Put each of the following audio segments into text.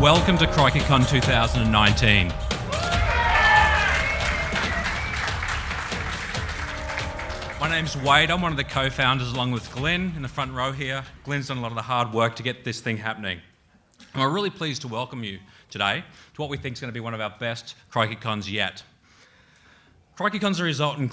Welcome to Crikeycon 2019. My name's Wade. I'm one of the co-founders along with Glenn in the front row here. Glenn's done a lot of the hard work to get this thing happening. And we're really pleased to welcome you today to what we think is going to be one of our best Crikeycons yet. Crikeycon's a result of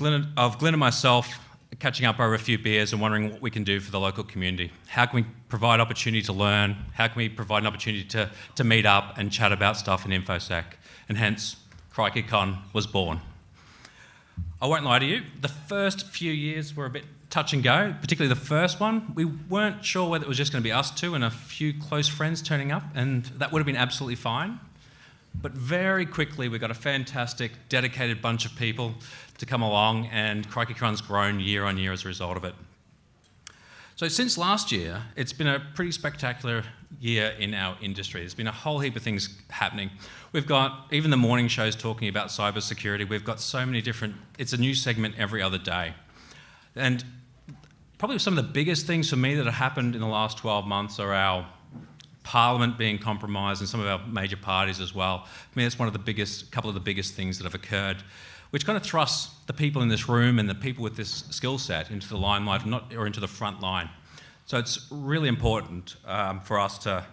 Glenn and myself catching up over a few beers and wondering what we can do for the local community. How can we provide opportunity to learn? How can we provide an opportunity to meet up and chat about stuff in InfoSec? And hence, Crikeycon was born. I won't lie to you, the first few years were a bit touch and go, particularly the first one. We weren't sure whether it was just going to be us two and a few close friends turning up, and that would have been absolutely fine. But very quickly, we got a fantastic, dedicated bunch of people to come along, and Crikeycon's grown year on year as a result of it. So since last year, it's been a pretty spectacular year in our industry. There's been a whole heap of things happening. We've got even the morning shows talking about cybersecurity. We've got so many different, it's a new segment every other day. And probably some of the biggest things for me that have happened in the last 12 months are our Parliament being compromised and some of our major parties as well. I mean, it's one of the biggest, couple of the biggest things that have occurred, which kind of thrusts the people in this room and the people with this skill set into the limelight, or into the front line. So it's really important for us to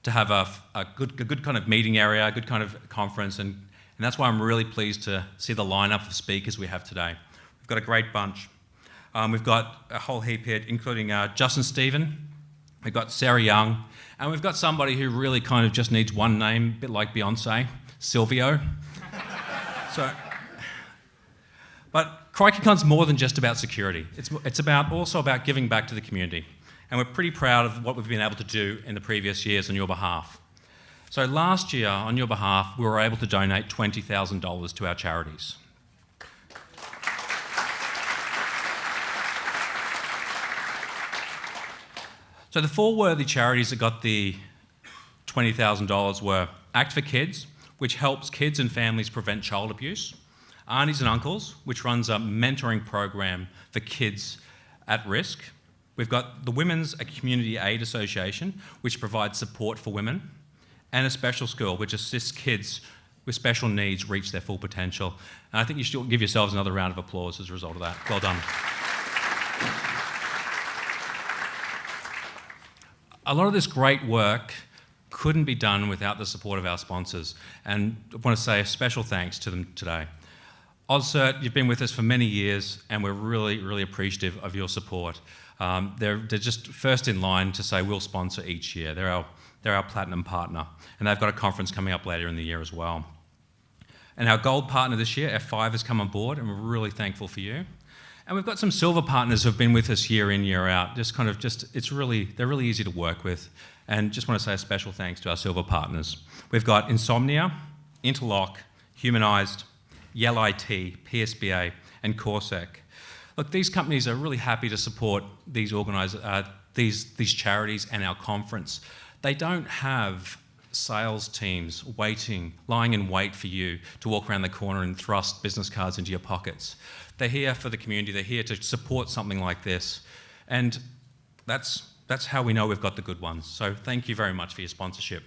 have a good kind of meeting area, a good kind of conference, and that's why I'm really pleased to see the lineup of speakers we have today. We've got a great bunch. We've got a whole heap here, including Justin Stephen, we've got Sarah Young, and we've got somebody who really kind of just needs one name, a bit like Beyonce, Silvio. But Crikeycon's more than just about security. It's also about giving back to the community. And we're pretty proud of what we've been able to do in the previous years on your behalf. So last year, on your behalf, we were able to donate $20,000 to our charities. So the four worthy charities that got the $20,000 were Act for Kids, which helps kids and families prevent child abuse; Aunties and Uncles, which runs a mentoring program for kids at risk; we've got the Women's Community Aid Association, which provides support for women; and A Special School, which assists kids with special needs reach their full potential. And I think you should give yourselves another round of applause as a result of that. Well done. A lot of this great work couldn't be done without the support of our sponsors, and I want to say a special thanks to them today. AusCert, you've been with us for many years, and we're really, really appreciative of your support. They're just first in line to say we'll sponsor each year. They're our platinum partner, and they've got a conference coming up later in the year as well. And our gold partner this year, F5, has come on board, and we're really thankful for you. And we've got some silver partners who have been with us year in, year out. They're really easy to work with. And just want to say a special thanks to our silver partners. We've got Insomnia, Interlock, Humanized, Yell IT, PSBA, and Corsec. Look, these companies are really happy to support these charities and our conference. They don't have sales teams lying in wait for you to walk around the corner and thrust business cards into your pockets. They're here for the community. They're here to support something like this. And that's how we know we've got the good ones. So thank you very much for your sponsorship.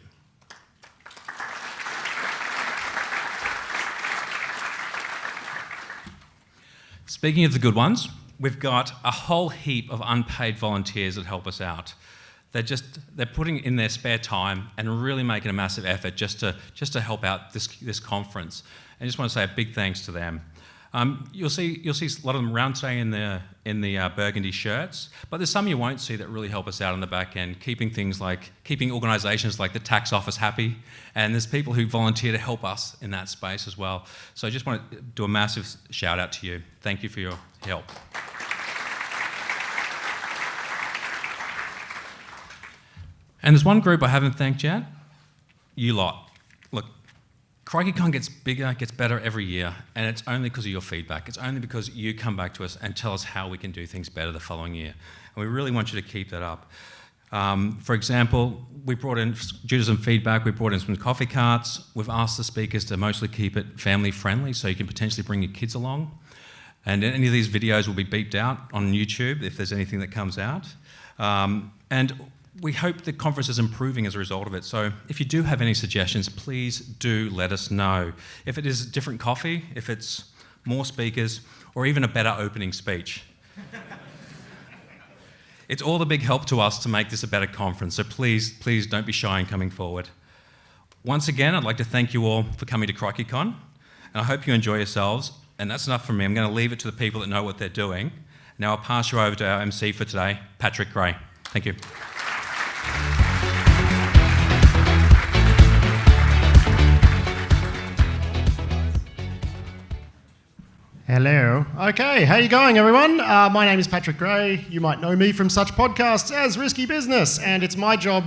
Speaking of the good ones, we've got a whole heap of unpaid volunteers that help us out. They're putting in their spare time and really making a massive effort just to help out this conference. And I just want to say a big thanks to them. You'll see a lot of them around today in the burgundy shirts, but there's some you won't see that really help us out on the back end, keeping organisations like the tax office happy, and there's people who volunteer to help us in that space as well. So I just want to do a massive shout out to you. Thank you for your help. And there's one group I haven't thanked yet, you lot. Look, Crikeycon gets bigger, gets better every year, and it's only because of your feedback. It's only because you come back to us and tell us how we can do things better the following year. And we really want you to keep that up. For example, due to some feedback, we brought in some coffee carts. We've asked the speakers to mostly keep it family friendly, so you can potentially bring your kids along. And any of these videos will be beeped out on YouTube if there's anything that comes out. And we hope the conference is improving as a result of it. So if you do have any suggestions, please do let us know. If it is different coffee, if it's more speakers, or even a better opening speech. It's all a big help to us to make this a better conference, so please don't be shy in coming forward. Once again, I'd like to thank you all for coming to Crikeycon, and I hope you enjoy yourselves. And that's enough from me. I'm going to leave it to the people that know what they're doing. Now I'll pass you over to our MC for today, Patrick Gray. Thank you. Hello. Okay, how you going, everyone? My name is Patrick Gray. You might know me from such podcasts as Risky Business, and it's my job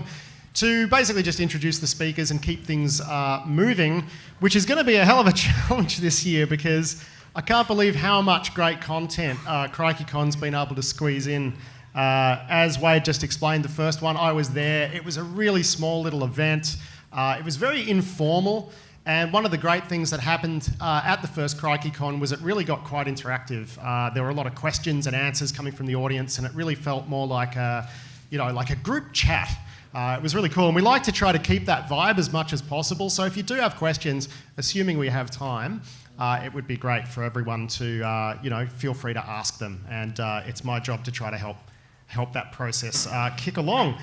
to basically just introduce the speakers and keep things moving, which is going to be a hell of a challenge this year because I can't believe how much great content Crikeycon's been able to squeeze in. As Wade just explained, the first one, I was there. It was a really small little event. It was very informal. And one of the great things that happened at the first Crikeycon was it really got quite interactive. There were a lot of questions and answers coming from the audience, and it really felt more like a group chat. It was really cool, and we like to try to keep that vibe as much as possible. So if you do have questions, assuming we have time, it would be great for everyone to feel free to ask them. And it's my job to try to help that process kick along.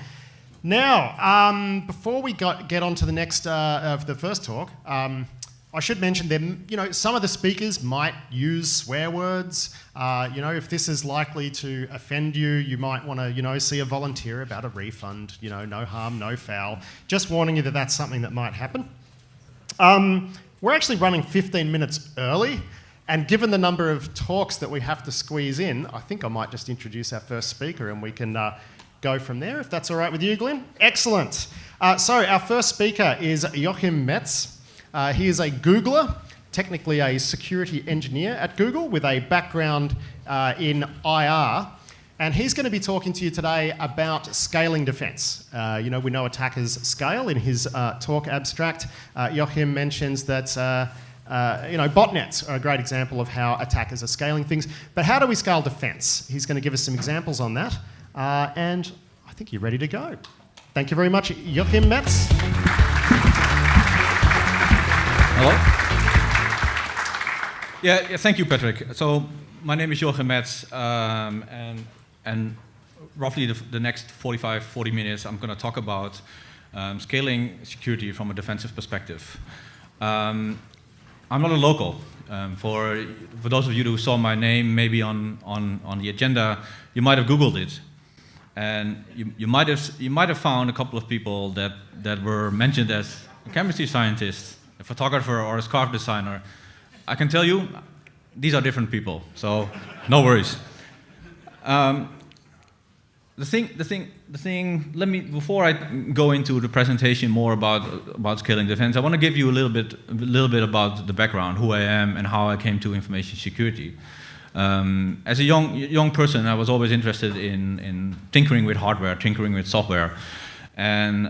Now, before we get on to the next of the first talk, I should mention that some of the speakers might use swear words. If this is likely to offend you, you might want to see a volunteer about a refund. No harm, no foul. Just warning you that that's something that might happen. We're actually running 15 minutes early, and given the number of talks that we have to squeeze in, I think I might just introduce our first speaker, and we can go from there, if that's all right with you, Glenn. Excellent. So our first speaker is Joachim Metz. He is a Googler, technically a security engineer at Google with a background in IR. And he's going to be talking to you today about scaling defense. We know attackers scale. In his talk abstract, Joachim mentions that botnets are a great example of how attackers are scaling things. But how do we scale defense? He's going to give us some examples on that. And I think you're ready to go. Thank you very much, Joachim Metz. Hello. Yeah, thank you, Patrick. So my name is Joachim Metz, and roughly the next 40 minutes, I'm going to talk about scaling security from a defensive perspective. I'm not a local. For those of you who saw my name maybe on the agenda, you might have Googled it. And you might have found a couple of people that were mentioned as a chemistry scientist, a photographer, or a scarf designer. I can tell you, these are different people, so no worries. Let me, before I go into the presentation more about scaling defense, I want to give you a little bit about the background, who I am and how I came to information security. As a young person, I was always interested in tinkering with hardware, tinkering with software. And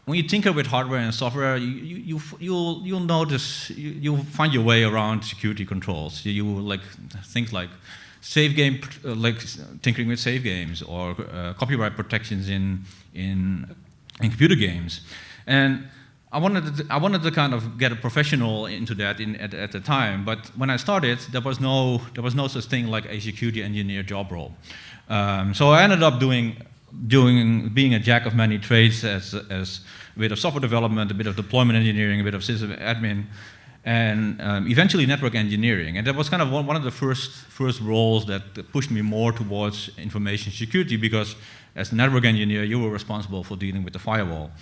when you tinker with hardware and software, you'll notice, you'll find your way around security controls. You like things like save game, like tinkering with save games, or copyright protections in computer games. And I wanted to kind of get a professional into that at the time, but when I started, there was no such thing like a security engineer job role. So I ended up being a jack of many trades, as a bit of software development, a bit of deployment engineering, a bit of system admin, and eventually network engineering. And that was kind of one of the first roles that pushed me more towards information security, because as a network engineer, you were responsible for dealing with the firewall.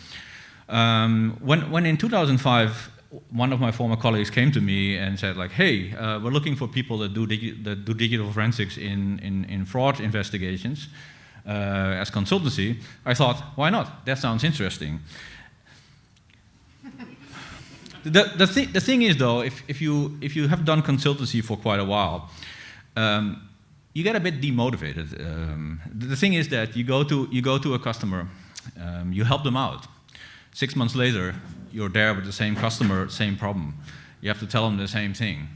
When in 2005, one of my former colleagues came to me and said, like, hey, we're looking for people that do digital forensics in fraud investigations as consultancy, I thought, why not? That sounds interesting. The thing is, though, if you have done consultancy for quite a while, you get a bit demotivated. The thing is that you go to a customer, you help them out. 6 months later, you're there with the same customer, same problem. You have to tell them the same thing.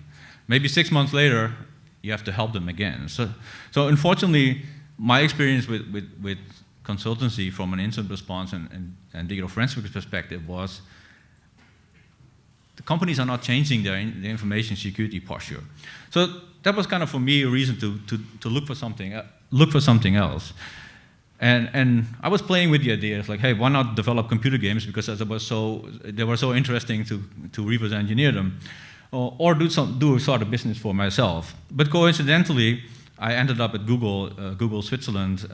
Maybe 6 months later, you have to help them again. So unfortunately, my experience with consultancy from an incident response and digital forensics perspective was the companies are not changing their information security posture. So that was kind of for me a reason to look for something else. And I was playing with the idea, it's like, hey, why not develop computer games, because they were so interesting to reverse engineer them, or do a sort of business for myself. But coincidentally, I ended up at Google Switzerland,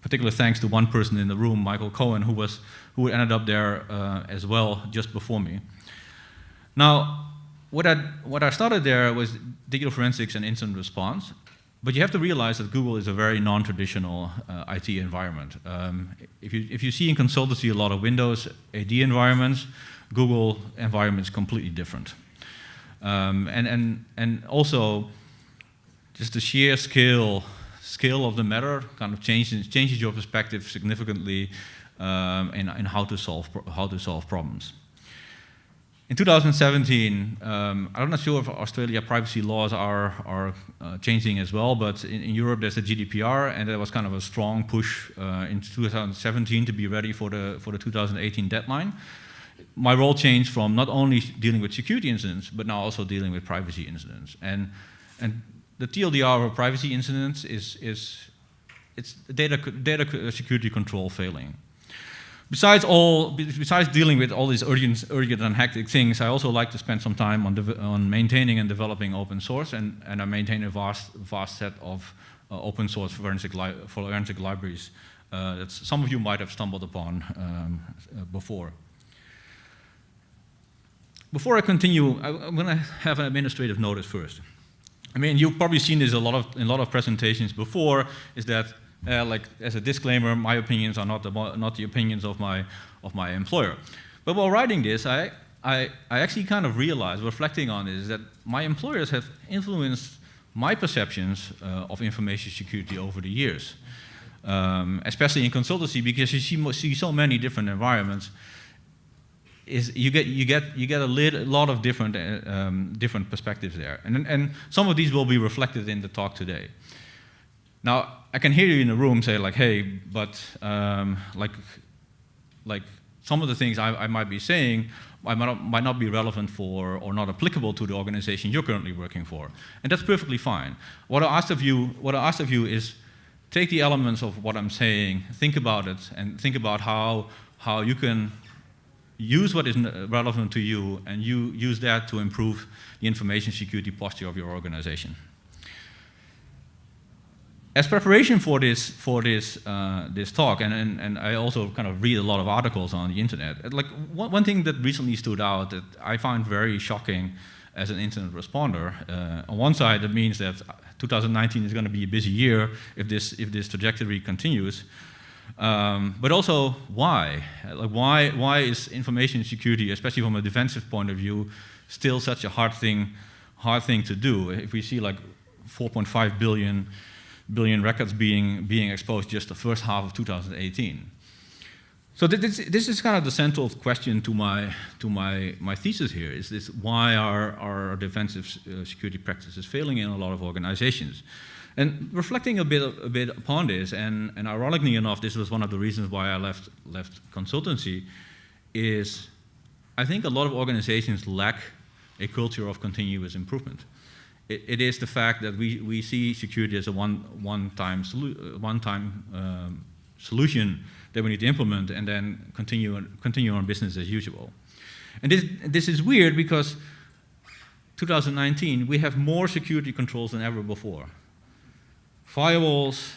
particularly thanks to one person in the room, Michael Cohen, who ended up there as well just before me. Now, what I started there was digital forensics and incident response, but you have to realize that Google is a very non-traditional IT environment. If you see in consultancy a lot of Windows AD environments, Google environment is completely different. And also, just the sheer scale of the matter kind of changes your perspective significantly in how to solve problems. In 2017, I'm not sure if Australia privacy laws are changing as well, but in Europe there's the GDPR, and there was kind of a strong push in 2017 to be ready for the 2018 deadline. My role changed from not only dealing with security incidents, but now also dealing with privacy incidents. And the TLDR of privacy incidents is data security control failing. Besides dealing with all these urgent and hectic things, I also like to spend some time on maintaining and developing open source, and I maintain a vast set of open source forensic libraries that some of you might have stumbled upon before. Before I continue, I'm going to have an administrative notice first. I mean, you've probably seen this in a lot of presentations before. Is that like as a disclaimer, my opinions are not the opinions of my employer. But while writing this, I actually kind of realized, reflecting on this, that my employers have influenced my perceptions of information security over the years, especially in consultancy, because you see so many different environments. You get a lot of different perspectives there, and some of these will be reflected in the talk today. Now, I can hear you in the room say like, hey, but like some of the things I might be saying might not be relevant for or not applicable to the organization you're currently working for, and that's perfectly fine. What I asked of you is take the elements of what I'm saying, think about it, and think about how you can use what is relevant to you, and you use that to improve the information security posture of your organization. As preparation for this talk, and I also kind of read a lot of articles on the internet, like one thing that recently stood out that I find very shocking as an incident responder. On one side, it means that 2019 is going to be a busy year if this trajectory continues. But also, why? Like, why is information security, especially from a defensive point of view, still such a hard thing to do? If we see like 4.5 billion records being exposed just the first half of 2018. So this is kind of the central question to my thesis here. Is this why are defensive security practices failing in a lot of organizations? And reflecting a bit upon this, and ironically enough, this was one of the reasons why I left consultancy, is I think a lot of organizations lack a culture of continuous improvement. It is the fact that we see security as a one-time solution that we need to implement, and then continue on business as usual. And this is weird because 2019 we have more security controls than ever before. Firewalls,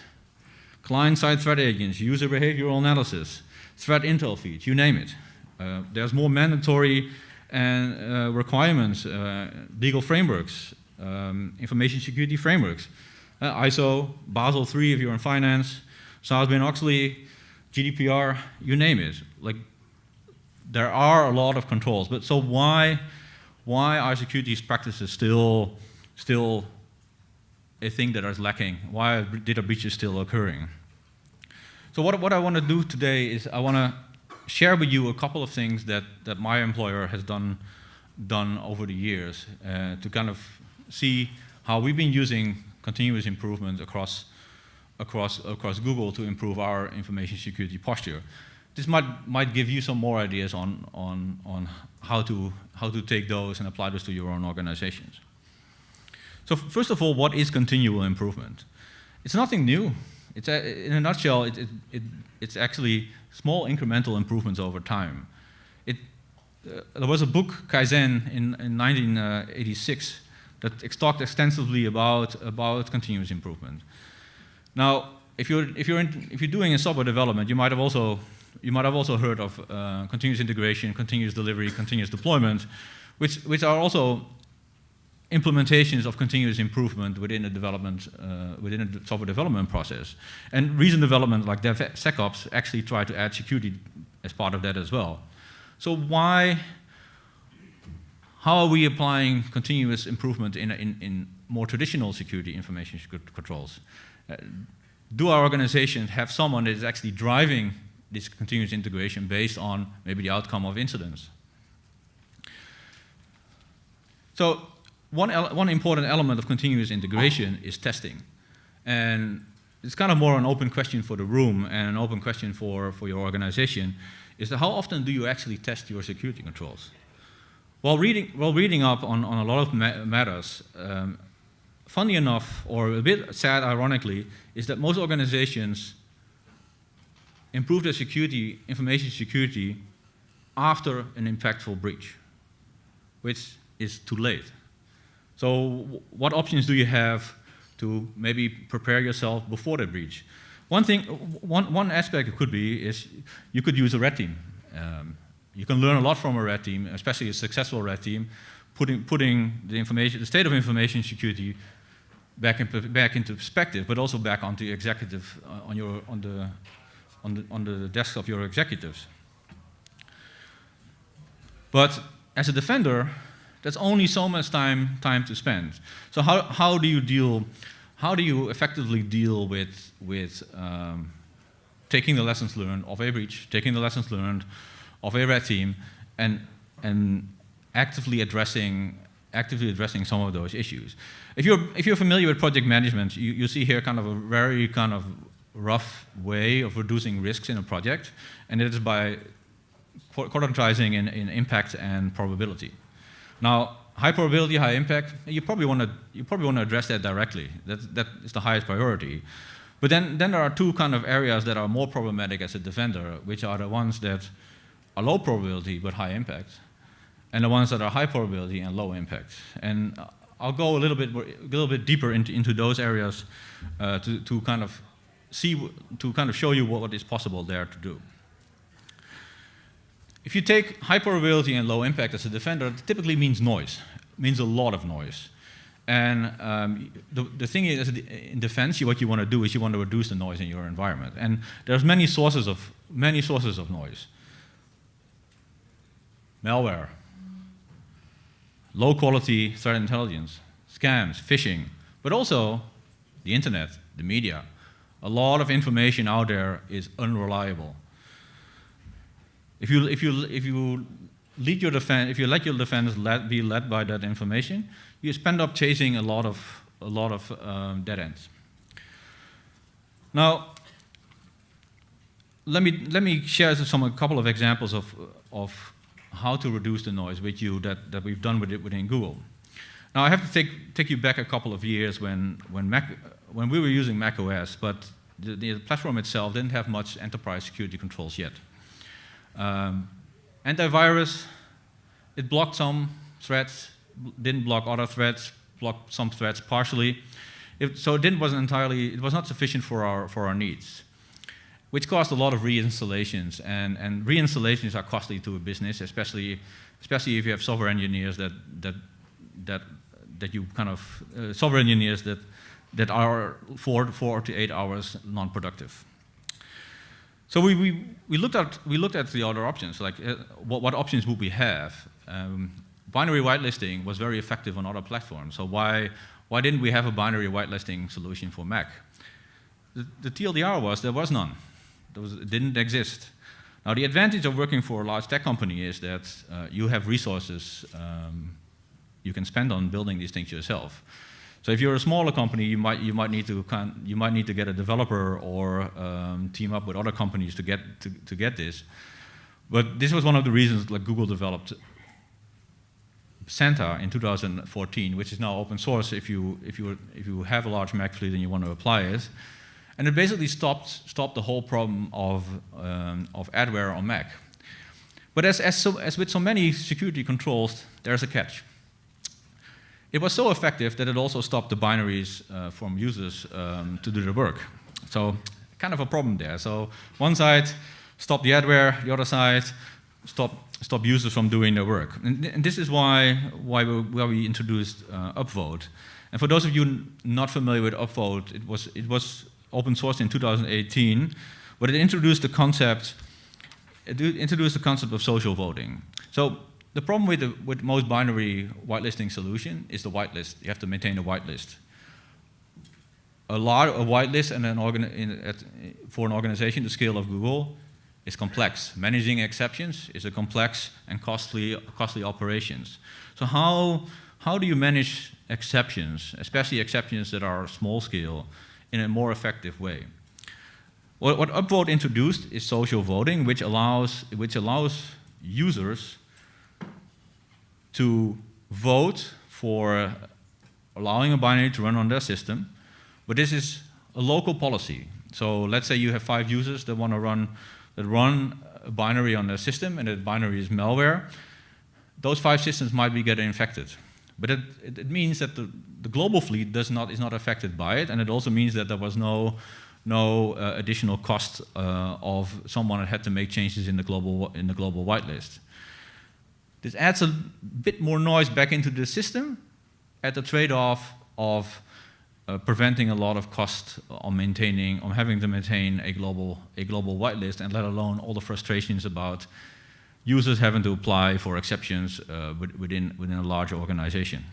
client-side threat agents, user behavioral analysis, threat intel feeds, you name it. There's more mandatory and requirements, legal frameworks, information security frameworks, ISO, Basel III if you're in finance, Sarbanes-Oxley, GDPR, you name it. Like, there are a lot of controls, but so why are security practices still a thing that is lacking? Why are data breaches still occurring? So what I want to do today is I want to share with you a couple of things that my employer has done over the years to kind of see how we've been using continuous improvement across across Google to improve our information security posture. This might give you some more ideas on how to take those and apply those to your own organizations. So first of all, what is continual improvement? It's nothing new. In a nutshell, it's actually small incremental improvements over time. There was a book, Kaizen, in 1986 that talked extensively about continuous improvement. Now, if you're doing a software development, you might have also heard of continuous integration, continuous delivery, continuous deployment, which are also implementations of continuous improvement within the software development process. And recent development like DevSecOps actually try to add security as part of that as well. So how are we applying continuous improvement in more traditional security information controls? Do our organizations have someone that is actually driving this continuous integration based on maybe the outcome of incidents? So one important element of continuous integration is testing. And it's kind of more an open question for the room and an open question for your organization, is that how often do you actually test your security controls? While reading up on a lot of matters, funny enough, or a bit sad ironically, is that most organizations improve their information security after an impactful breach, which is too late. So what options do you have to maybe prepare yourself before the breach? One aspect it could be is you could use a red team. You can learn a lot from a red team, especially a successful red team, putting the state of information security back into perspective, but also back onto the executive on the desk of your executives. But as a defender, there's only so much time to spend. So how do you effectively deal with taking the lessons learned of a breach, taking the lessons learned of a red team, and actively addressing some of those issues? If you're familiar with project management, you see here kind of a very kind of rough way of reducing risks in a project, and it is by quantizing in impact and probability. Now, high probability, high impact, you probably want to address that directly. That is the highest priority. But then there are two kind of areas that are more problematic as a defender, which are the ones that are low probability but high impact, and the ones that are high probability and low impact. And I'll go a little bit deeper into those areas to kind of show you what is possible there to do. If you take high probability and low impact as a defender, it typically means noise. It means a lot of noise. And the thing is, in defense, what you want to do is you want to reduce the noise in your environment. And there's many sources of noise. Malware, low quality threat intelligence, scams, phishing, but also the internet, the media. A lot of information out there is unreliable. If you let your defense be led by that information, you end up chasing a lot of dead ends. Now, let me share a couple of examples of how to reduce the noise with you that we've done within Google. Now, I have to take you back a couple of years when we were using Mac OS, but the platform itself didn't have much enterprise security controls yet. Antivirus, it blocked some threats, didn't block other threats, blocked some threats partially. So it was not sufficient for our needs, which caused a lot of reinstallations, and reinstallations are costly to a business, especially if you have software engineers that are 4 to 8 hours non-productive. So we looked at the other options, like what options would we have? Binary whitelisting was very effective on other platforms, so why didn't we have a binary whitelisting solution for Mac? The TLDR was there was none. It didn't exist. Now the advantage of working for a large tech company is that you have resources you can spend on building these things yourself. So if you're a smaller company, you might need to get a developer or team up with other companies to get this. But this was one of the reasons like Google developed Santa in 2014, which is now open source if you have a large Mac fleet and you want to apply it. And it basically stopped the whole problem of adware on Mac. But as with so many security controls, there's a catch. It was so effective that it also stopped the binaries from users to do the work. So kind of a problem there. So one side stopped the adware, the other side stop users from doing their work. And this is why we introduced upvote. And for those of you not familiar with upvote, it was open source in 2018, but it introduced the concept of social voting. So the problem with most binary whitelisting solution is the whitelist. You have to maintain a whitelist. A whitelist for an organization the scale of Google is complex. Managing exceptions is a complex and costly operations. So how do you manage exceptions, especially exceptions that are small scale, in a more effective way? What upvote introduced is social voting, which allows users to vote for allowing a binary to run on their system, but this is a local policy. So let's say you have 5 users that run a binary on their system, and that binary is malware. Those 5 systems might be getting infected. But it means that the global fleet is not affected by it, and it also means that there was no additional cost of someone that had to make changes in the global whitelist. This adds a bit more noise back into the system at the trade-off of preventing a lot of cost on having to maintain a global whitelist, and let alone all the frustrations about users having to apply for exceptions within a larger organization.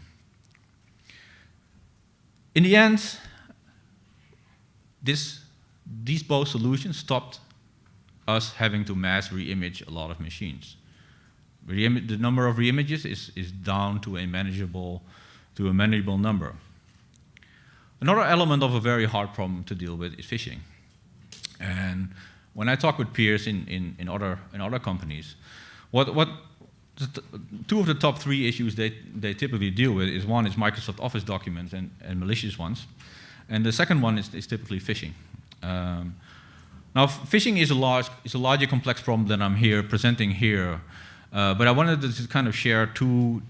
In the end, these both solutions stopped us having to mass re-image a lot of machines. The number of re-images is down to a manageable number. Another element of a very hard problem to deal with is phishing. And when I talk with peers in other companies, two of the top 3 issues they typically deal with is, one is Microsoft Office documents and malicious ones, and the second one is typically phishing. Now, phishing is a larger complex problem than I'm presenting here, but I wanted to kind of share two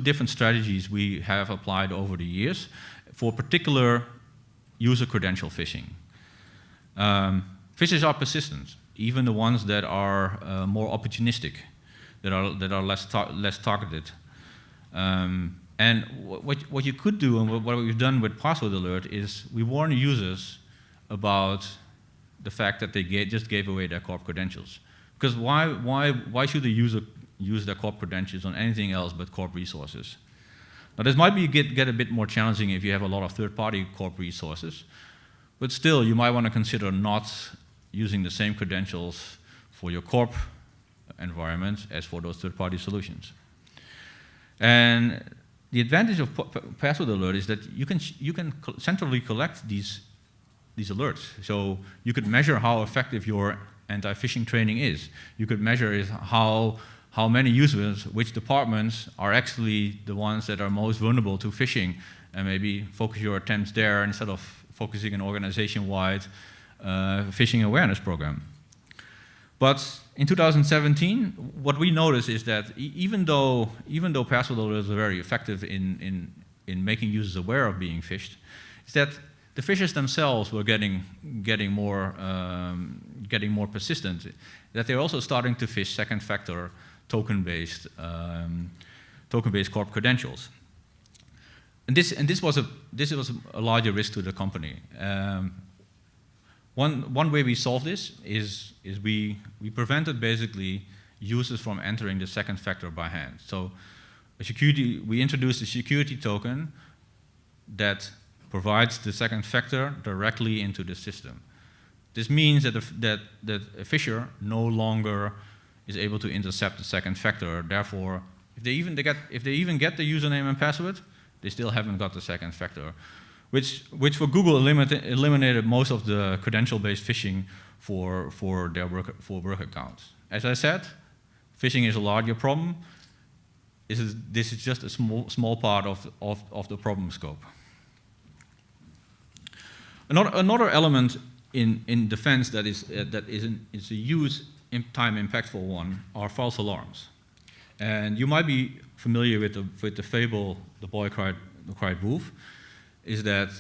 different strategies we have applied over the years for particular user credential phishing. Phishers are persistent, even the ones that are more opportunistic, that are less targeted. And what you could do, and what we've done with Password Alert, is we warn users about the fact that they just gave away their corp credentials. Because why should a user use their corp credentials on anything else but corp resources? Now, this might get a bit more challenging if you have a lot of third-party corp resources, but still, you might want to consider not using the same credentials for your corp environment as for those third-party solutions. And the advantage of Password Alert is that you can centrally collect these alerts. So you could measure how effective your anti-phishing training is. You could measure how many users, which departments are actually the ones that are most vulnerable to phishing, and maybe focus your attempts there instead of focusing an organization-wide phishing awareness program. But in 2017, what we noticed is that even though Password Alert is very effective in making users aware of being phished, is that the phishers themselves were getting more persistent. That they're also starting to phish second-factor token-based corp credentials. And this was a larger risk to the company. One way we solved this is we prevented basically users from entering the second factor by hand. So we introduced a security token that provides the second factor directly into the system. This means that a phisher no longer is able to intercept the second factor. Therefore, if they even get the username and password, They still haven't got the second factor, which for Google eliminated most of the credential-based phishing for their work accounts. As I said, phishing is a larger problem. This is just a small part of the problem scope. Another element in defense that is a huge time impactful one are false alarms. And you might be familiar with the fable, The Boy Cried Wolf, is that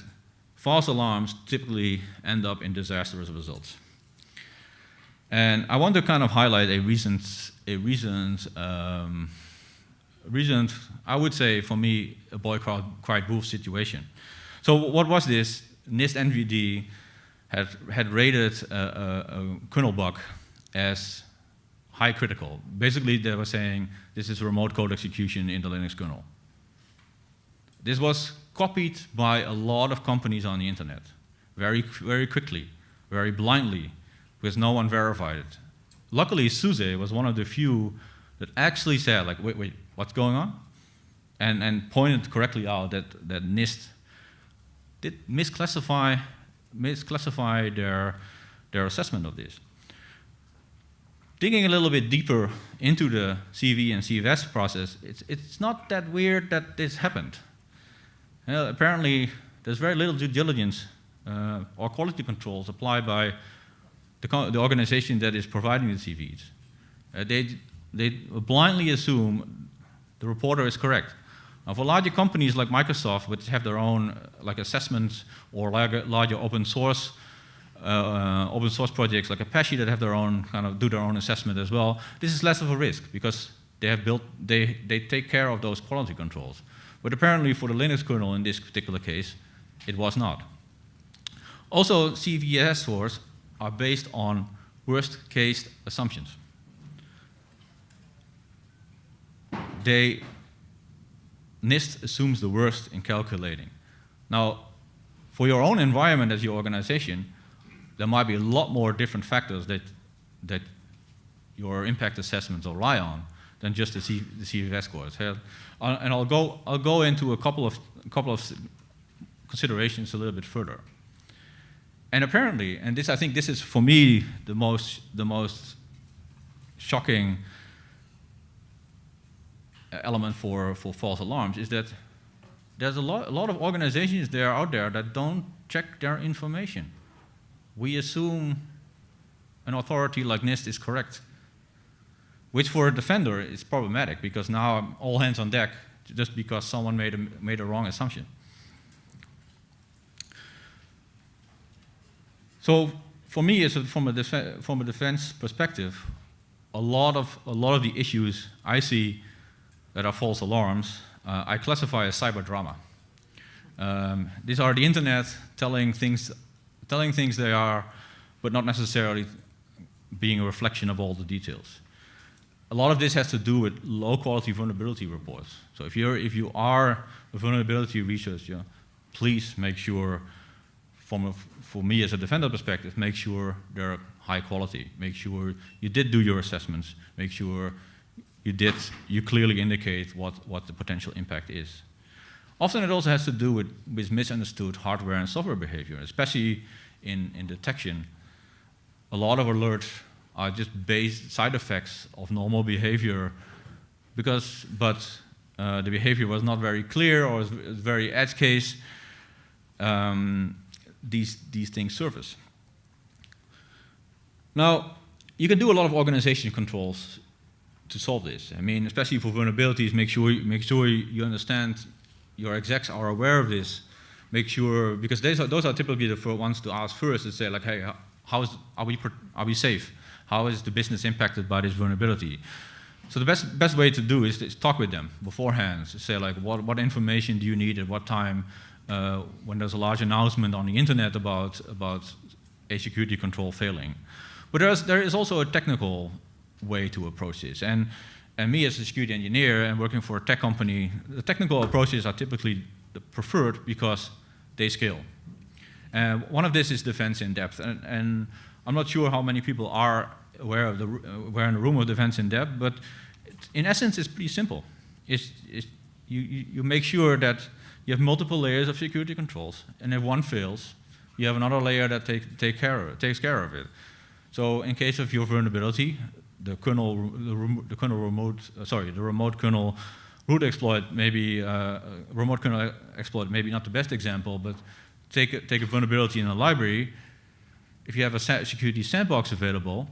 false alarms typically end up in disastrous results. And I want to kind of highlight a recent, I would say for me, a Boy Cried Wolf situation. So what was this? NIST NVD had rated a kernel bug as high critical. Basically, they were saying this is remote code execution in the Linux kernel. This was copied by a lot of companies on the internet, very, very quickly, very blindly, because no one verified it. Luckily, SUSE was one of the few that actually said, like, wait, what's going on? And pointed correctly out that NIST did misclassify their assessment of this. Digging a little bit deeper into the CV and CVS process, it's not that weird that this happened. Apparently, there's very little due diligence or quality controls applied by the organization that is providing the CVs. They blindly assume the reporter is correct. Now, for larger companies like Microsoft, which have their own like assessments, or larger open source projects like Apache that have their own do their own assessment as well, this is less of a risk because they take care of those quality controls. But apparently, for the Linux kernel in this particular case, it was not. Also, CVS scores are based on worst-case assumptions. NIST assumes the worst in calculating. Now, for your own environment as your organization, there might be a lot more different factors that your impact assessments rely on than just the CVS scores. And I'll go into a couple of considerations a little bit further. And apparently, and I think this is for me the most shocking element for false alarms, is that there's a lot of organizations out there that don't check their information. We assume an authority like NIST is correct, which for a defender is problematic because now I'm all hands on deck just because someone made a wrong assumption. So for me, from a defense perspective, a lot of the issues I see that are false alarms, I classify as cyber drama. These are the internet telling things they are, but not necessarily being a reflection of all the details. A lot of this has to do with low-quality vulnerability reports. So if you are a vulnerability researcher, please make sure, for me as a defender perspective, make sure they're high quality. Make sure you did do your assessments. Make sure you clearly indicate what the potential impact is. Often it also has to do with misunderstood hardware and software behavior, especially in detection. A lot of alerts are just based side effects of normal behavior, but the behavior was not very clear or was very edge case. These things surface. Now, you can do a lot of organization controls to solve this. I mean, especially for vulnerabilities, make sure you understand your execs are aware of this. Make sure, because those are typically the ones to ask first to say like, hey, are we safe? How is the business impacted by this vulnerability? So the best way to do is talk with them beforehand. To say like, what information do you need at what time? When there's a large announcement on the internet about a security control failing. But there is also a technical way to approach this. And me as a security engineer and working for a tech company, the technical approaches are typically the preferred because they scale. And one of this is defense in depth. And I'm not sure how many people are aware in the room of defense in depth, but in essence it's pretty simple. You make sure that you have multiple layers of security controls, and if one fails, you have another layer that takes care of it. So in case of your vulnerability, the remote kernel root exploit, maybe remote kernel exploit, maybe not the best example, but take a vulnerability in a library. If you have a security sandbox available,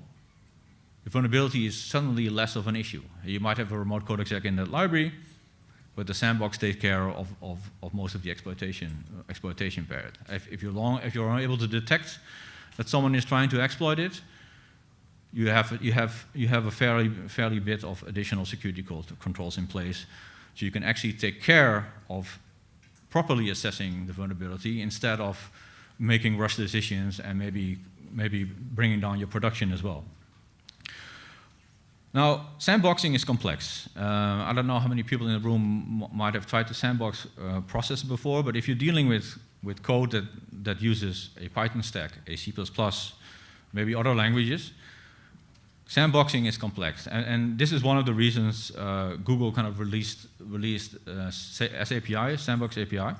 the vulnerability is suddenly less of an issue. You might have a remote code exec in that library, but the sandbox takes care of most of the exploitation period. If you're able to detect that someone is trying to exploit it, you have a fairly bit of additional security controls in place, so you can actually take care of properly assessing the vulnerability instead of making rush decisions and maybe bringing down your production as well. Now, sandboxing is complex. I don't know how many people in the room might have tried to sandbox process before, but if you're dealing with code that uses a Python stack, a C++, maybe other languages, sandboxing is complex. And this is one of the reasons Google kind of released SAPI, Sandbox API,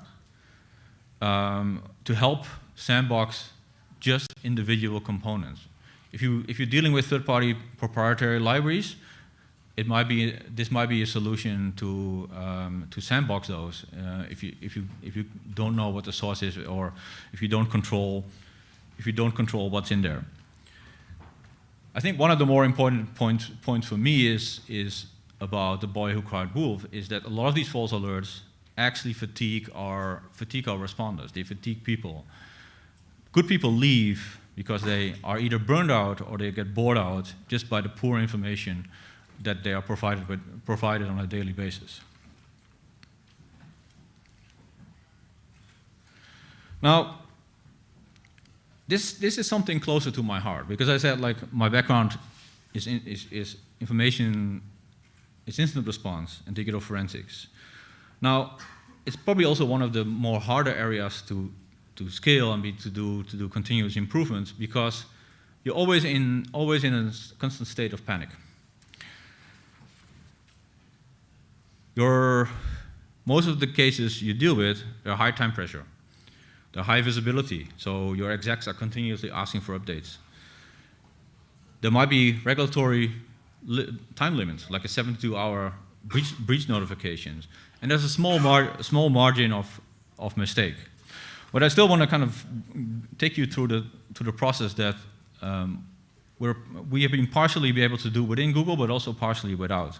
to help sandbox just individual components. If you're dealing with third-party proprietary libraries, this might be a solution to sandbox those if you don't know what the source is, or if you don't control what's in there. I think one of the more important points for me is about the boy who cried wolf, is that a lot of these false alerts actually fatigue our responders. They fatigue people. Good people leave because they are either burned out or they get bored out just by the poor information that they are provided on a daily basis. Now, this is something closer to my heart, because I said, like, my background is information, is incident response and digital forensics. Now, it's probably also one of the more harder areas to scale and to do continuous improvements, because you're always in a constant state of panic. Most of the cases you deal with are high time pressure. They're high visibility, so your execs are continuously asking for updates. There might be regulatory time limits, like a 72-hour breach notifications, and there's a small margin of mistake. But I still want to kind of take you through the process that we have been partially able to do within Google, but also partially without.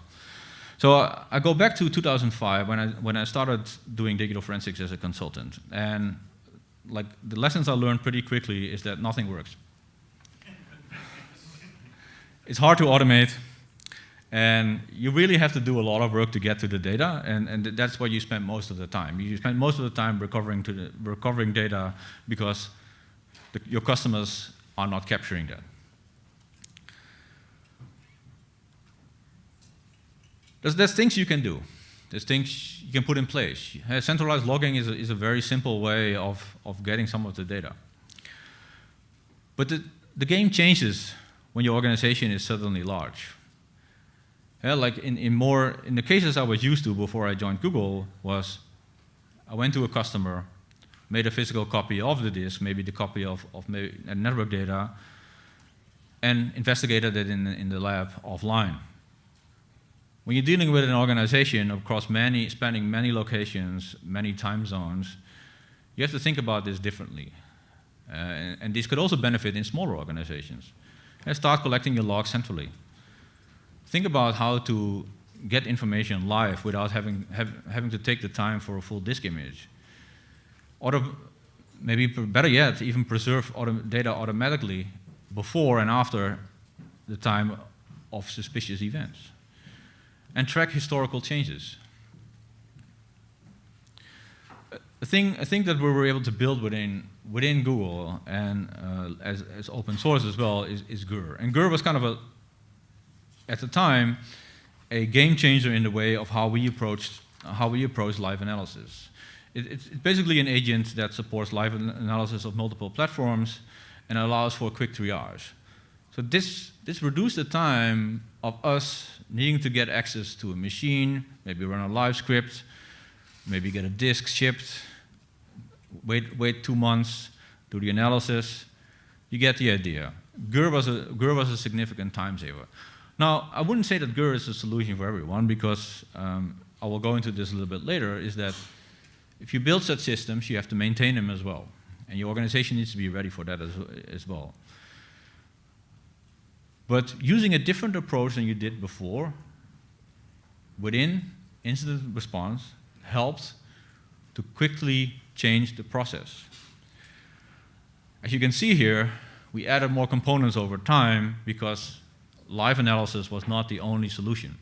So I go back to 2005 when I started doing digital forensics as a consultant, and like the lessons I learned pretty quickly is that nothing works. It's hard to automate, and you really have to do a lot of work to get to the data, and that's what you spend most of the time. You spend most of the time recovering data because your customers are not capturing that. There's things you can do. There's things you can put in place. Centralized logging is a very simple way of getting some of the data. But the game changes when your organization is suddenly large. Like in the cases I was used to before I joined Google was, I went to a customer, made a physical copy of the disk, maybe the copy of maybe network data, and investigated it in the lab offline. When you're dealing with an organization spanning many locations, many time zones, you have to think about this differently. And this could also benefit in smaller organizations. And start collecting your logs centrally. Think about how to get information live without having to take the time for a full disk image. Or maybe better yet, even preserve data automatically before and after the time of suspicious events. And track historical changes. A thing that we were able to build within Google and as open source as well is GUR. And GUR was kind of at the time, a game changer in the way of how we approach live analysis. It's basically an agent that supports live analysis of multiple platforms and allows for quick triage. So this reduced the time of us needing to get access to a machine, maybe run a live script, maybe get a disk shipped, wait 2 months, do the analysis. You get the idea. GUR was a significant time saver. Now, I wouldn't say that GUR is a solution for everyone, because I will go into this a little bit later, is that if you build such systems, you have to maintain them as well. And your organization needs to be ready for that as well. But using a different approach than you did before, within incident response, helped to quickly change the process. As you can see here, we added more components over time because live analysis was not the only solution.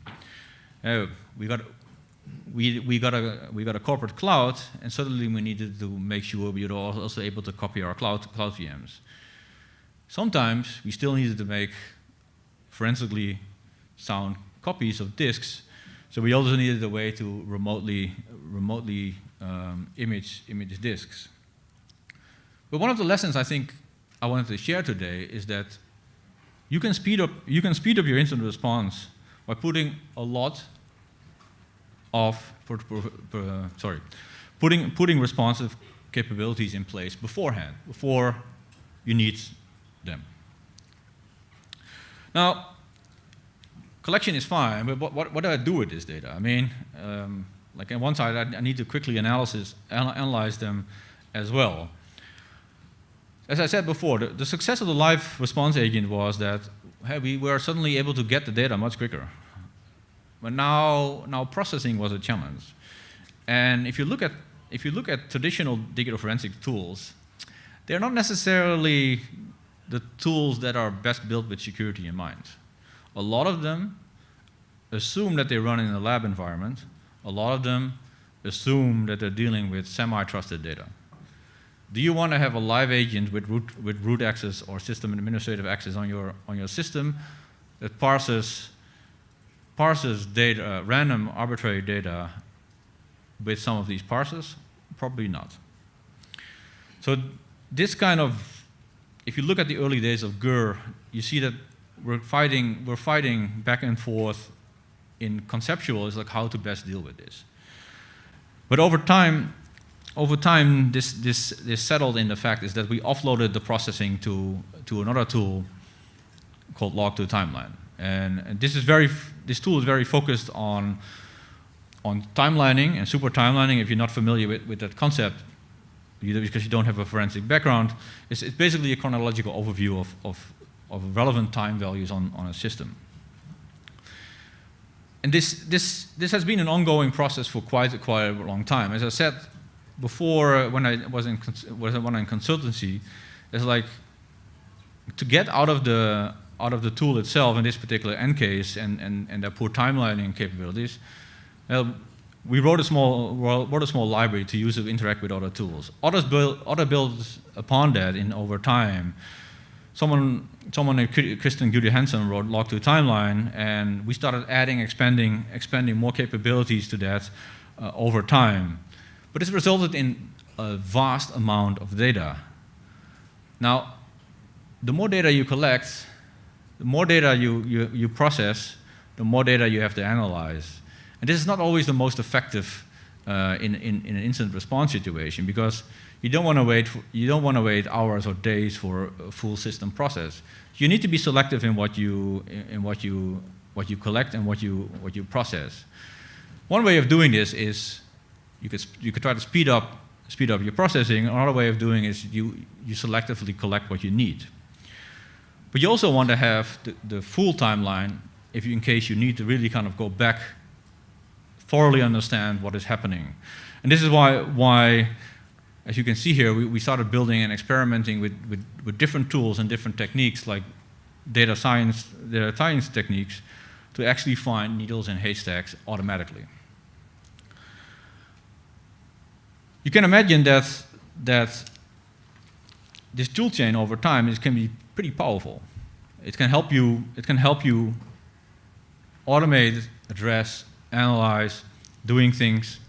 We got a corporate cloud, and suddenly we needed to make sure we were also able to copy our cloud VMs. Sometimes we still needed to make forensically sound copies of disks, so we also needed a way to remotely image disks. But one of the lessons I think I wanted to share today is that you can speed up your incident response by putting a lot of putting responsive capabilities in place beforehand, before you need them. Now, collection is fine, but what do I do with this data? I mean, like on one side, I need to quickly analyze them as well. As I said before, the success of the live response agent was that we were suddenly able to get the data much quicker. But now processing was a challenge. And if you look at traditional digital forensic tools, they're not necessarily the tools that are best built with security in mind. A lot of them assume that they run in a lab environment. A lot of them assume that they're dealing with semi-trusted data. Do you want to have a live agent with root access or system administrative access on your system that parses data, random arbitrary data with some of these parsers? Probably not. So this kind of, if you look at the early days of GUR, you see that we're fighting back and forth in conceptual, is like how to best deal with this. But over time, this settled in the fact is that we offloaded the processing to another tool called log2timeline, and this tool is very focused on timelining and super timelining. If you're not familiar with that concept, either because you don't have a forensic background, it's basically a chronological overview of relevant time values on a system. And this has been an ongoing process for quite a long time. As I said before, when I was in consultancy, it's like to get out of the tool itself in this particular end case and their poor timelining capabilities. We wrote a small library to use to interact with other tools. Others built upon that over time. Someone named Kristen Gudy Hansen wrote log2timeline, and we started expanding more capabilities to that over time. But this resulted in a vast amount of data. Now, the more data you collect, the more data you process, the more data you have to analyze. And this is not always the most effective in an incident response situation, because you don't want to wait hours or days for a full system process. You need to be selective in what you collect and what you process. One way of doing this is you could try to speed up your processing. Another way of doing it is you selectively collect what you need. But you also want to have the full timeline in case you need to really kind of go back, thoroughly understand what is happening. And this is why as you can see here, we started building and experimenting with different tools and different techniques, like data science techniques, to actually find needles in haystacks automatically. You can imagine that this tool chain over time can be pretty powerful. It can help you automate, address, analyze, doing things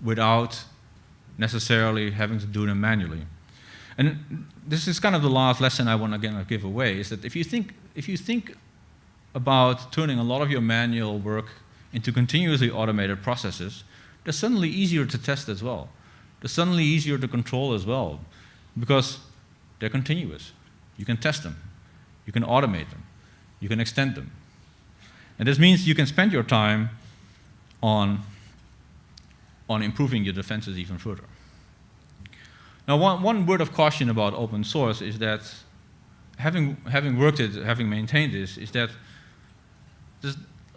without necessarily having to do them manually. And this is kind of the last lesson I want to give away, is that if you think about turning a lot of your manual work into continuously automated processes, they're suddenly easier to test as well. They're suddenly easier to control as well, because they're continuous. You can test them. You can automate them. You can extend them. And this means you can spend your time on improving your defenses even further. Now, one word of caution about open source is that having worked it, having maintained this, is that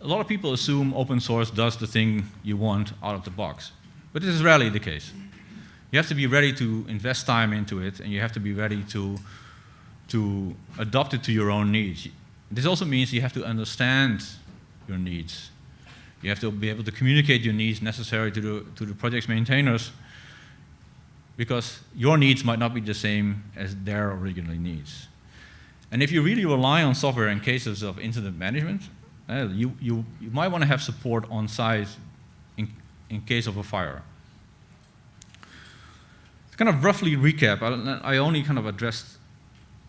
a lot of people assume open source does the thing you want out of the box. But this is rarely the case. You have to be ready to invest time into it, and you have to be ready to adopt it to your own needs. This also means you have to understand your needs. You have to be able to communicate your needs necessary to the project's maintainers, because your needs might not be the same as their original needs. And if you really rely on software in cases of incident management, you might want to have support on site in case of a fire. To kind of roughly recap, I only kind of addressed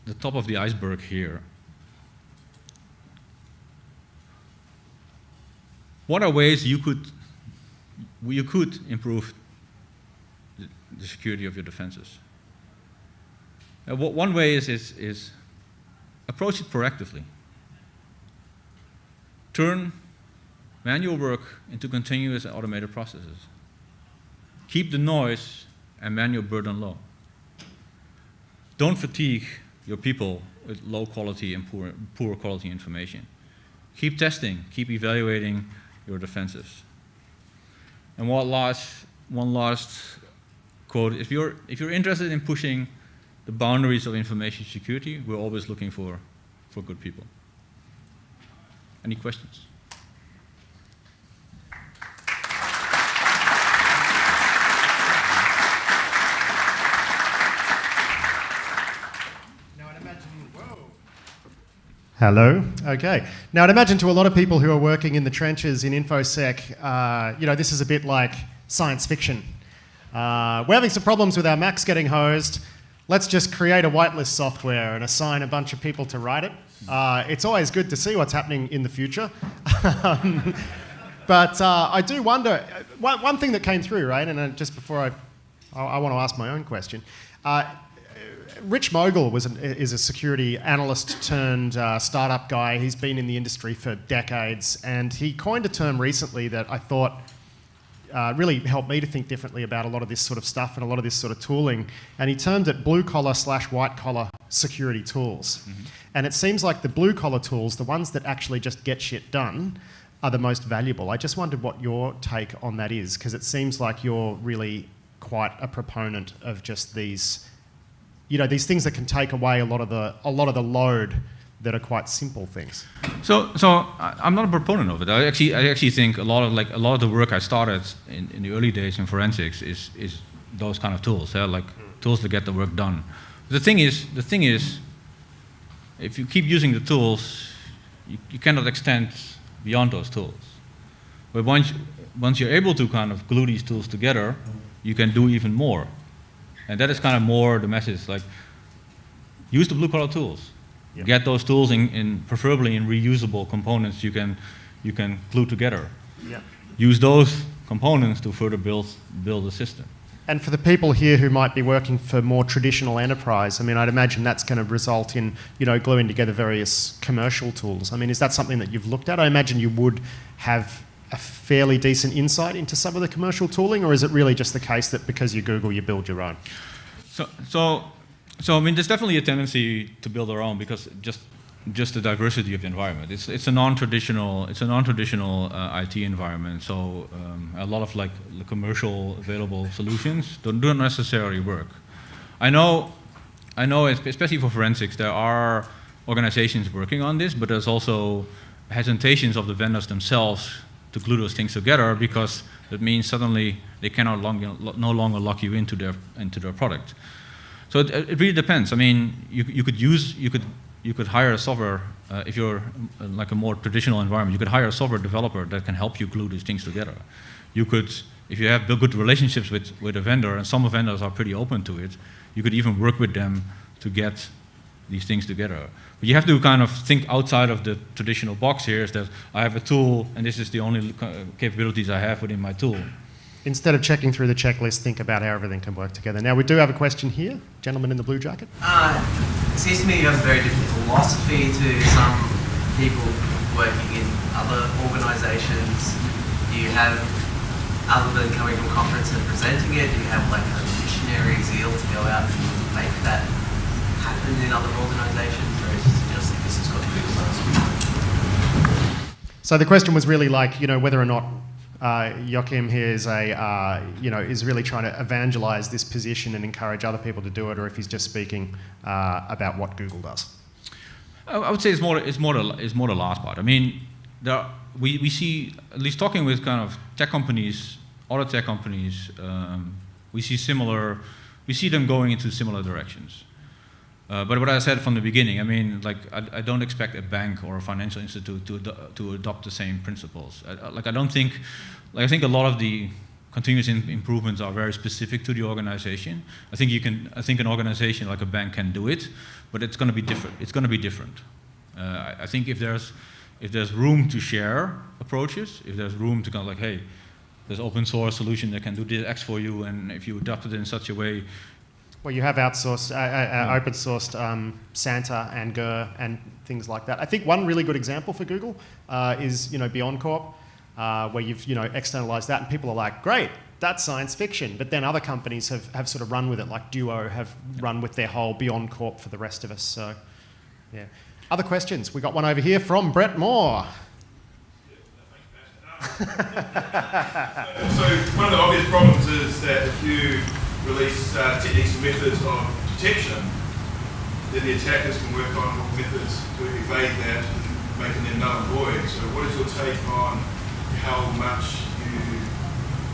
the top of the iceberg here. What are ways you could improve the security of your defenses? One way is approach it proactively. Turn manual work into continuous and automated processes. Keep the noise and manual burden low. Don't fatigue your people with low quality and poor quality information. Keep testing, keep evaluating your defenses. And one last quote: if you're interested in pushing the boundaries of information security, we're always looking for good people. Any questions? Hello. Okay. Now, I'd imagine to a lot of people who are working in the trenches in InfoSec, this is a bit like science fiction. We're having some problems with our Macs getting hosed. Let's just create a whitelist software and assign a bunch of people to write it. It's always good to see what's happening in the future. But I do wonder, one thing that came through, right, and just before I want to ask my own question. Rich Mogul is a security analyst turned startup guy. He's been in the industry for decades, and he coined a term recently that I thought really helped me to think differently about a lot of this sort of stuff and a lot of this sort of tooling. And he termed it blue-collar/white-collar security tools. Mm-hmm. And it seems like the blue-collar tools, the ones that actually just get shit done, are the most valuable. I just wondered what your take on that is, because it seems like you're really quite a proponent of just these things that can take away a lot of the load that are quite simple things. So I'm not a proponent of it. I actually think a lot of the work I started in the early days in forensics is those kind of tools, like tools to get the work done. The thing is, if you keep using the tools, you cannot extend beyond those tools. But once you're able to kind of glue these tools together, you can do even more. And that is kind of more the message, like, use the blue-collar tools. Yep. Get those tools preferably in reusable components you can glue together. Yep. Use those components to further build a system. And for the people here who might be working for more traditional enterprise, I mean, I'd imagine that's going to result in, gluing together various commercial tools. I mean, is that something that you've looked at? I imagine you would have a fairly decent insight into some of the commercial tooling, or is it really just the case that because you Google, you build your own? So I mean, there's definitely a tendency to build our own because just the diversity of the environment. It's a non-traditional IT environment. So a lot of like the commercial available solutions don't necessarily work. I know, especially for forensics, there are organizations working on this, but there's also hesitations of the vendors themselves to glue those things together, because that means suddenly they cannot no longer lock you into their product. So it really depends. I mean, you could hire a software if you're like a more traditional environment. You could hire a software developer that can help you glue these things together. You could, if you have good relationships with a vendor, and some vendors are pretty open to it, you could even work with them to get these things together. But you have to kind of think outside of the traditional box here, is that I have a tool and this is the only capabilities I have within my tool. instead of checking through the checklist, think about how everything can work together. Now, we do have a question here. Gentleman in the blue jacket. It seems to me you have a very different philosophy to some people working in other organisations. You have, other than coming to a conference and presenting it, you have like a missionary zeal to go out and make that happen in other organisations, or is it just this has got to do with us? So the question was really like, whether or not Joachim here is is really trying to evangelise this position and encourage other people to do it, or if he's just speaking about what Google does. I would say it's more the last part. I mean, we see, at least talking with kind of tech companies, other tech companies, we see them going into similar directions. But what I said from the beginning, I mean, like, I don't expect a bank or a financial institute to adopt the same principles. I think a lot of the continuous improvements are very specific to the organization. I think an organization like a bank can do it, but it's going to be different. It's going to be different. I think if there's room to share approaches, if there's room to kind of like, hey, there's open source solution that can do this X for you, and if you adopt it in such a way. Well, you have outsourced, open sourced Santa and Gur and things like that. I think one really good example for Google is BeyondCorp, where you've externalized that, and people are like, great, that's science fiction. But then other companies have sort of run with it, like Duo have run with their whole BeyondCorp for the rest of us. So, yeah. Other questions? We got one over here from Brett Moore. So one of the obvious problems is that if you release techniques and methods of detection, then the attackers can work on methods to evade that, making them null and void. So what is your take on how much you,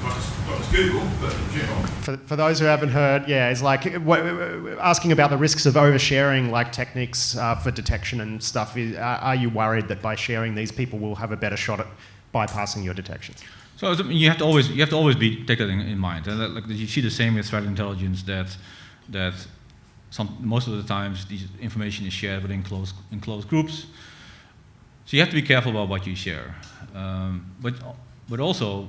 not just Google, but in general? For those who haven't heard, it's like asking about the risks of oversharing like techniques for detection and stuff. Are you worried that by sharing these, people will have a better shot at bypassing your detections? So you have to always take that in mind. And like you see the same with threat intelligence that most of the times this information is shared within closed groups. So you have to be careful about what you share. But also,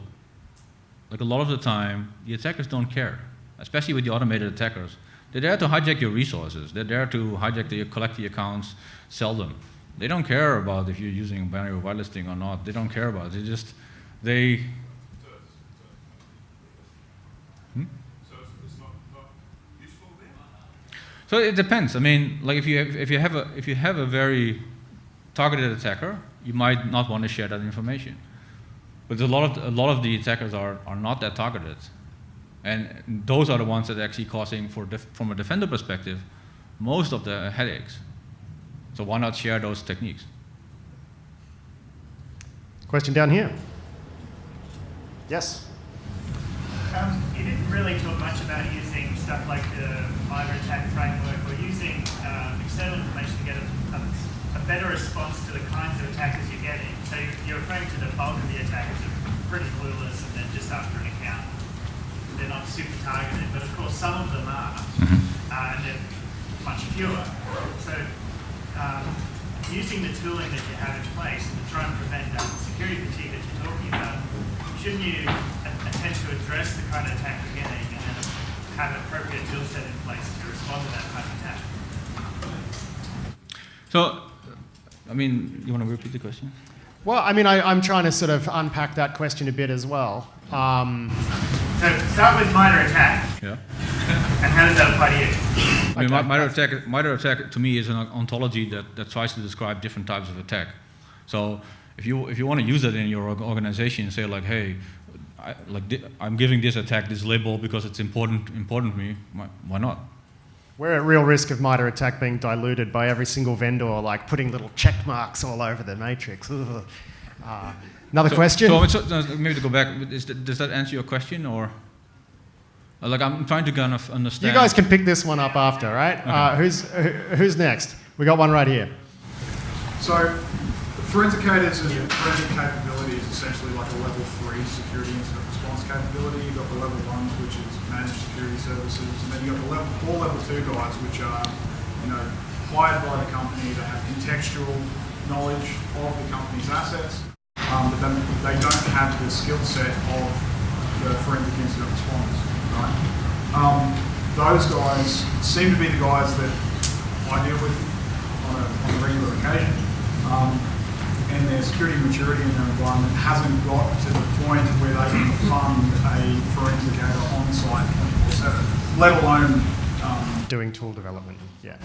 like a lot of the time, the attackers don't care, especially with the automated attackers. They're there to hijack your resources. They're there to collect the accounts, sell them. They don't care about if you're using binary whitelisting or not. They don't care about it. So it's not useful then? So it depends. I mean, like if you have a very targeted attacker, you might not want to share that information. But a lot of the attackers are not that targeted, and those are the ones that are actually causing, from a defender perspective, most of the headaches. So why not share those techniques? Question down here. Yes. You didn't really talk much about using stuff like the MITRE ATT framework or using external information to get a better response to the kinds of attackers you're getting. So you're referring to the bulk of the attackers are pretty clueless and they're just after an account. They're not super targeted, but of course some of them are, and they're much fewer. So using the tooling that you have in place to try and prevent that security fatigue that you're talking about, shouldn't you attempt to address the kind of attack you're getting and then have an appropriate tool set in place to respond to that kind of attack? So, I mean, you want to repeat the question? Well, I mean, I'm trying to sort of unpack that question a bit as well. So start with MITRE ATT. Yeah. And how does that apply to you? I mean, MITRE ATT to me is an ontology that tries to describe different types of attack. So if you want to use that in your organization, say like, hey, I'm giving this attack this label because it's important to me. Why not? We're at real risk of MITRE ATT being diluted by every single vendor, like putting little check marks all over the matrix. Another question? So maybe to go back, does that answer your question, or? Like I'm trying to kind of understand. You guys can pick this one up after, right? Okay. Who's next? We got one right here. So, forensicators and forensic capability is essentially like a level 3 security incident response capability. You've got the level 1s, which is managed security services, and then you've got the level 2 guys, which are, hired by the company to have contextual knowledge of the company's assets, but then they don't have the skill set of the forensic incident responders, right? Those guys seem to be the guys that I deal with on a regular occasion, and their security maturity in their environment hasn't got to the point where they can fund a forensicator on site 24/7, let alone Doing tool development, yeah.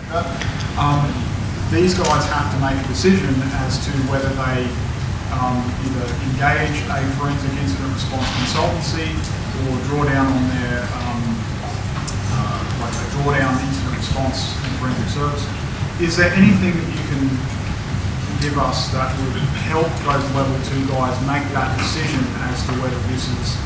These guys have to make a decision as to whether they either engage a forensic incident response consultancy or draw down on their like a drawdown incident response and forensic service. Is there anything that you can give us that would help those level 2 guys make that decision as to whether this is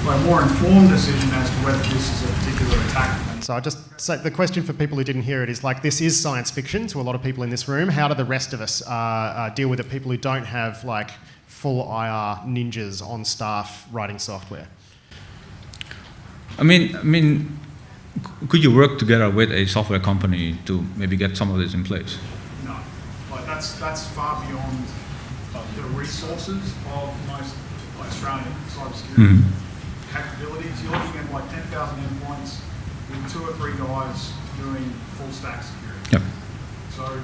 a more informed decision as to whether this is a particular attack? So I just say the question for people who didn't hear it is like, this is science fiction to a lot of people in this room. How do the rest of us deal with it? People who don't have like full IR ninjas on staff writing software. I mean, could you work together with a software company to maybe get some of this in place? No, like that's far beyond the resources of most Australian cybersecurity capabilities. You're looking at like 10,000 endpoints with 2 or 3 guys doing full stack security. Yep. So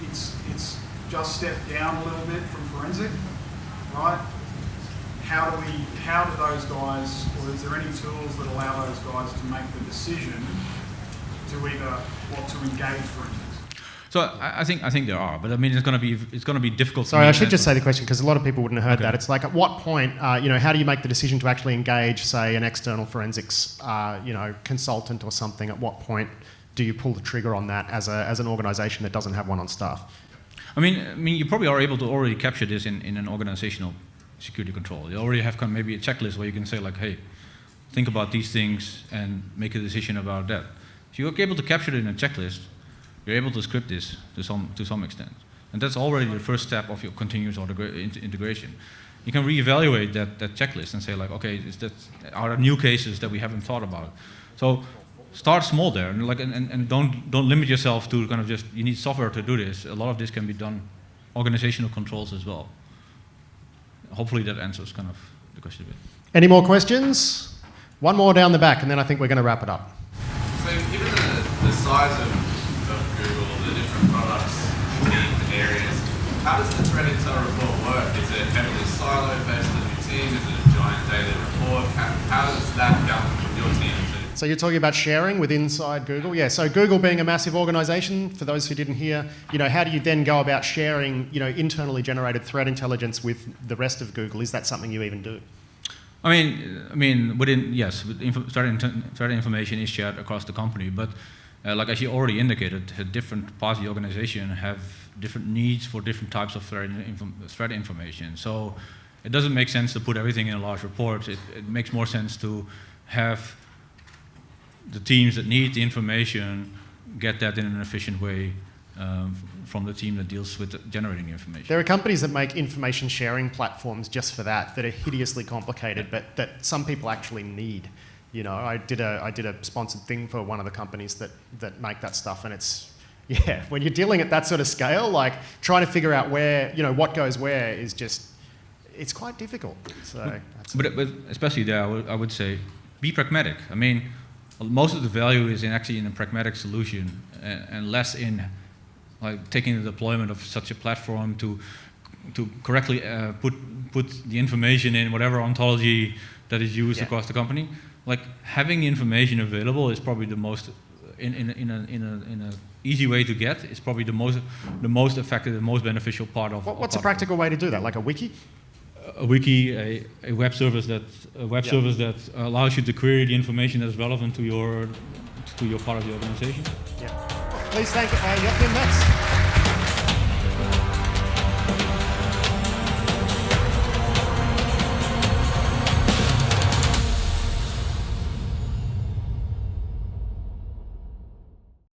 it's just stepped down a little bit from forensic, right? How do those guys, or is there any tools that allow those guys to make the decision to either what to engage forensics? So I think there are, but I mean it's going to be difficult. Sorry, I should just say the question because a lot of people wouldn't have heard that. It's like, at what point, how do you make the decision to actually engage, say, an external forensics, consultant or something? At what point do you pull the trigger on that as an organisation that doesn't have one on staff? I mean, you probably are able to already capture this in an organizational security control. You already have kind of maybe a checklist where you can say like, hey, think about these things and make a decision about that. If you're able to capture it in a checklist, you're able to script this to some extent. And that's already the first step of your continuous integration. You can reevaluate that checklist and say like, okay, are there new cases that we haven't thought about? So start small there, and don't limit yourself to kind of just, you need software to do this. A lot of this can be done organizational controls as well. Hopefully that answers kind of the question a bit. Any more questions? One more down the back, and then I think we're going to wrap it up. So given the size of Google, the different products, teams, areas, how does the threat intel report work? Is it heavily silo-based in your team? Is it a giant daily report? How does that come from your team? So you're talking about sharing with inside Google? Yeah, so Google being a massive organisation, for those who didn't hear, how do you then go about sharing, internally generated threat intelligence with the rest of Google? Is that something you even do? I mean, threat information is shared across the company, but like as you already indicated, different parts of the organization have different needs for different types of threat information. So it doesn't make sense to put everything in a large report. It makes more sense to have the teams that need the information get that in an efficient way from the team that deals with generating the information. There are companies that make information sharing platforms just for that are hideously complicated, but that some people actually need. I did a sponsored thing for one of the companies that make that stuff, and it's, when you're dealing at that sort of scale, like trying to figure out where, what goes where is just, it's quite difficult. So, but especially there, I would say, be pragmatic. I mean, most of the value is actually in a pragmatic solution, and less in like taking the deployment of such a platform to correctly put the information in whatever ontology that is used across the company. Like having the information available is probably the most in a easy way to get. It's probably the most effective, the most beneficial part of. What's a practical way to do that? Like a wiki? A wiki, a web service that allows you to query the information that's relevant to your part of the organization. Yeah. Please thank Joachim.